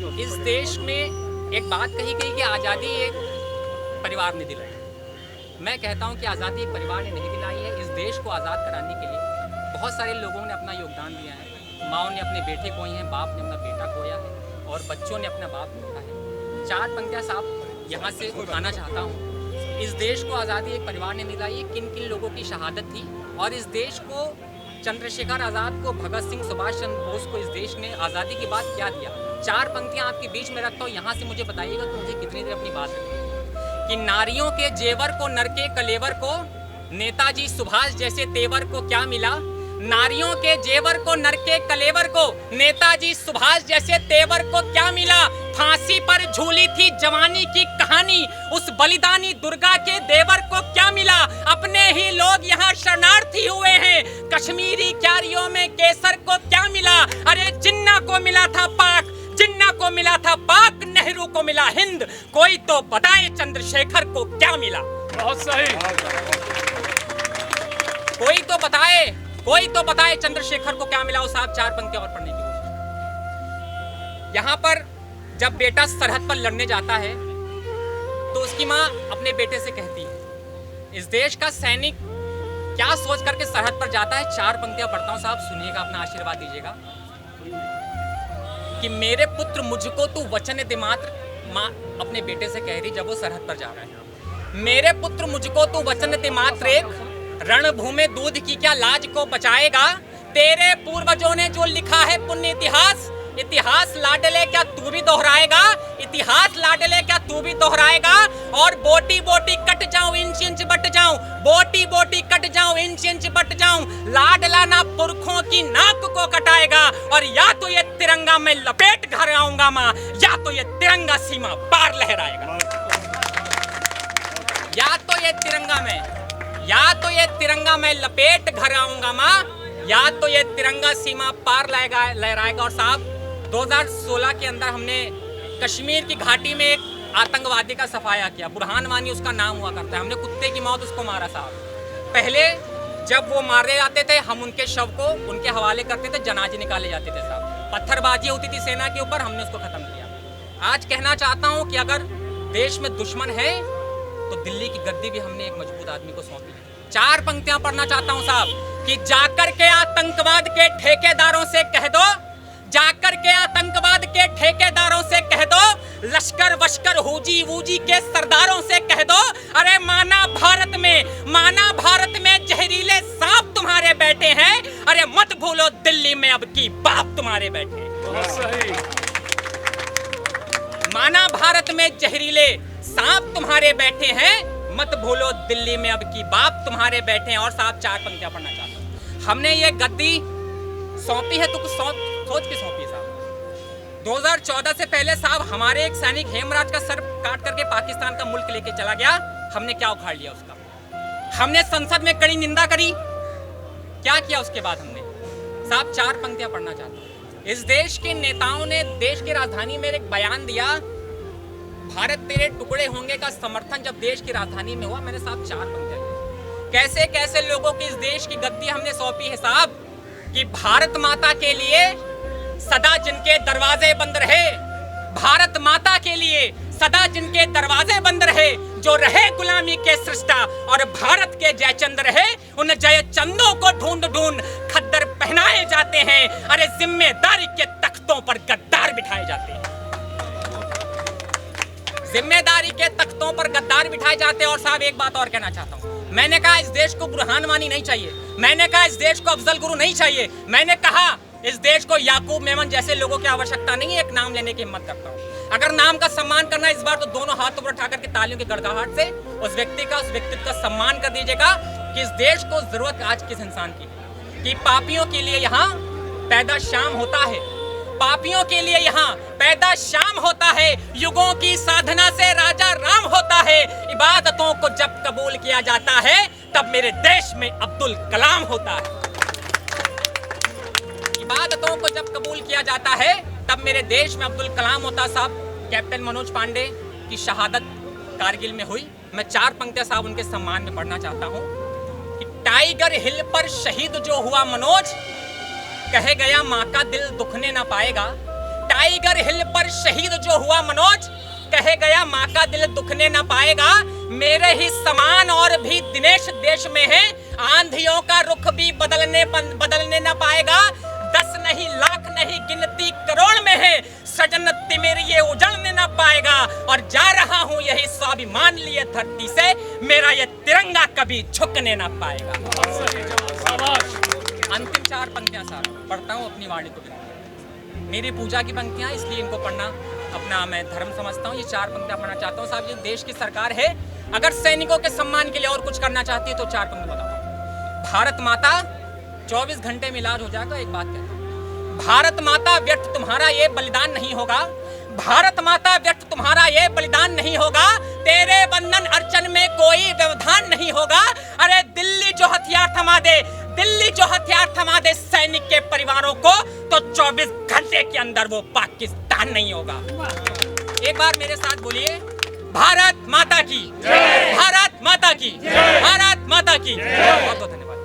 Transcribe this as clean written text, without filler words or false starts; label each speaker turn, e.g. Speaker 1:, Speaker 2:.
Speaker 1: इस देश में एक बात कही गई कि आज़ादी एक परिवार ने दिलाई। मैं कहता हूं कि आज़ादी एक परिवार ने नहीं दिलाई है। इस देश को आज़ाद कराने के लिए बहुत सारे लोगों ने अपना योगदान दिया है। माओ ने अपने बेटे खोए हैं, बाप ने अपना बेटा खोया है और बच्चों ने अपना बाप खोया है। चार पंक्तियां साहब यहाँ से उठाना चाहता हूँ। इस देश को आज़ादी एक परिवार ने दिलाई है। किन किन लोगों की शहादत थी और इस देश को, चंद्रशेखर आज़ाद को, भगत सिंह, सुभाष चंद्र बोस को इस देश ने आज़ादी के बाद क्या दिया। चार पंक्तियां आपके बीच में रखता हूँ, यहाँ से मुझे बताइएगा कि मुझे कितनी देर अपनी बात रखनी कि नारियों के जेवर को, नर के कलेवर को, नेताजी सुभाष जैसे तेवर को क्या मिला। नारियों के जेवर को, नर के कलेवर को, नेताजी सुभाष जैसे तेवर को क्या मिला। फांसी पर झूली थी जवानी की कहानी, उस बलिदानी दुर्गा के देवर को क्या मिला। अपने ही लोग यहाँ शरणार्थी हुए हैं, कश्मीरी क्यारियों में केसर को क्या मिला। अरे जिन्ना को मिला था पाक, जिन्ना को मिला था पाक, नेहरू को मिला हिंद, कोई तो बताए चंद्रशेखर को क्या मिला।
Speaker 2: बहुत सही।
Speaker 1: कोई तो बताए चंद्रशेखर को क्या मिला। वो साहब चार पंक्तियां और पढ़ने की कोशिश। यहाँ पर जब बेटा सरहद पर लड़ने जाता है तो उसकी माँ अपने बेटे से कहती है, इस देश का सैनिक क्या सोच करके सरहद पर जाता है। चार पंक्तियां पढ़ता हूँ साहब, सुनिएगा, अपना आशीर्वाद दीजिएगा कि मेरे पुत्र मुझको तू वचन दे मात्र। माँ अपने बेटे से कह रही जब वो सरहद पर जा रहा है, मेरे पुत्र मुझको तू वचन दे मात्र, एक रणभूमि दूध की क्या लाज को बचाएगा। तेरे पूर्वजों ने जो लिखा है पुण्य इतिहास, इतिहास लाडले क्या तू भी दोहराएगा, इतिहास लाडले क्या तू भी दोहराएगा। और बोटी बोटी कट जाऊं, इंच इंच बट जाऊं, बोटी बोटी कट जाऊं, इंच इंच बट जाऊं, लाडला ना पुरखों की नाक को कटाएगा। और या तो ये तिरंगा मैं लपेट घर आऊंगा मां, या तो ये तिरंगा सीमा पार लहराएगा। या तो ये तिरंगा मैं लपेट घर आऊंगा मां, या तो ये तिरंगा सीमा पार लहराएगा। और साहब 2016 के अंदर हमने कश्मीर की घाटी में एक आतंकवादी का सफाया किया, बुरहान वानी उसका नाम हुआ करता है। हमने कुत्ते की मौत उसको मारा साहब। पहले जब वो मारे जाते थे हम उनके शव को उनके हवाले करते थे, जनाजे निकाले जाते थे साहब। पत्थरबाजी होती थी सेना के ऊपर, हमने उसको खत्म किया। आज कहना चाहता हूं कि अगर देश में दुश्मन है तो दिल्ली की गद्दी भी हमने एक मजबूत आदमी को सौंपी है। चार पंक्तियां पढ़ना चाहता हूं साहब कि जाकर के आतंकवाद के ठेकेदारों से कह दो, जाकर के आतंकवाद के ठेकेदारों से कह दो, लश्कर वश्कर हुजी वूजी के सरदारों से कह दो, अरे माना भारत में जहरीले सांप तुम्हारे बैठे हैं। अरे मत भूलो दिल्ली में अब की बाप तुम्हारे बैठे हैं।
Speaker 2: बहुत सही।
Speaker 1: माना भारत में जहरीले सांप तुम्हारे बैठे हैं, मत भूलो दिल्ली में अब की बाप तुम्हारे बैठे हैं। और साहब चार पंक्तियां पढ़ना चाहता हूं। हमने ये गद्दी सौंपी है तो कुछ सोच के सौंपी साहब। 2014 से पहले साहब हमारे एक सैनिक हेमराज का सर काट करके पाकिस्तान का मुल्क लेके चला गया। हमने क्या उखाड़ लिया उसका, हमने संसद में कड़ी निंदा करी। क्या किया उसके बाद हमने साहब। चार पंक्तियां पढ़ना चाहता हूं। इस देश के नेताओं ने देश की राजधानी में एक बयान दिया, भारत तेरे टुकड़े होंगे का समर्थन जब देश की राजधानी में हुआ। मैंने साहब चार पंक्तियां कैसे कैसे लोगों की इस देश की गद्दी हमने सौंपी है साहब कि भारत माता के लिए सदा जिनके दरवाजे बंद रहे, भारत माता के लिए सदा जिनके दरवाजे बंद रहे, जो रहे गुलामी के सृष्टा और भारत के जयचंद रहे, उन जयचंदों को ढूंढ ढूंढ खद्दर पहनाए जाते हैं। अरे जिम्मेदारी के तख्तों पर गद्दार बिठाए जाते हैं, जिम्मेदारी के तख्तों पर गद्दार बिठाए जाते हैं। और साहब एक बात और कहना चाहता हूं, मैंने कहा इस देश को बुरहान वानी नहीं चाहिए, मैंने कहा इस देश को अफजल गुरु नहीं चाहिए, मैंने कहा इस देश को याकूब मेमन जैसे लोगों की आवश्यकता नहीं है। एक नाम लेने की हिम्मत करता हूं। अगर नाम का सम्मान करना इस बार तो दोनों हाथ ऊपर उठा करके तालियों के गड़गड़ाहट से उस व्यक्तित्व का सम्मान कर दीजिएगा कि इस देश को जरूरत आज किस इंसान की है कि पापियों के लिए यहाँ पैदा शाम होता है, पापियों के लिए यहाँ पैदा शाम होता है, युगों की साधना से राजा राम होता है। इबादतों को जब कबूल किया जाता है तब मेरे देश में अब्दुल कलाम होता है। इबादतों को जब कबूल किया जाता है तब मेरे देश में अब्दुल कलाम होता। साहब कैप्टन मनोज पांडे की शहादत कारगिल में हुई। मैं चार पंक्तियां साहब उनके सम्मान में पढ़ना चाहता हूं कि टाइगर हिल पर शहीद जो हुआ मनोज, कहे गया माँ का दिल दुखने ना पाएगा। टाइगर हिल पर शहीद जो हुआ मनोज, कहे गया माँ का दिल दुखने न पाएगा। मेरे ही समान और भी दिनेश देश में है, आंधियों का रुख भी बदलने न पाएगा। 10 नहीं लाख नहीं गिनती करोड़ में है, सजन तिमिर ये उजड़ने न पाएगा। और जा रहा हूँ यही स्वाभिमान लिए धरती से, मेरा ये तिरंगा कभी झुकने न पाएगा। अंतिम 4 पंक्तियां साहब पढ़ता हूँ अपनी वाणी को। मेरी पूजा की पंक्तियां, इसलिए इनको पढ़ना अपना मैं धर्म समझता हूँ। ये 4 पंक्तियां पढ़ना चाहता हूँ। साहब ये देश की सरकार है, अगर सैनिकों के सम्मान के लिए और कुछ करना चाहती है तो 4 पंक्ति बताता हूँ। भारत माता 24 घंटे में इलाज हो जाएगा। एक बात कहता हूँ, भारत माता व्यर्थ तुम्हारा ये बलिदान नहीं होगा। भारत माता व्यर्थ तुम्हारा ये बलिदान नहीं होगा। तेरे बंधन अर्चन में कोई व्यवधान नहीं होगा। अरे दिल्ली जो हथियार थमा दे, दिल्ली जो हथियार थमा दे सैनिक के परिवारों को, तो 24 घंटे के अंदर वो पाकिस्तान नहीं होगा। एक बार मेरे साथ बोलिए, भारत माता की जय, भारत माता की जय, भारत माता की जय। बहुत बहुत धन्यवाद।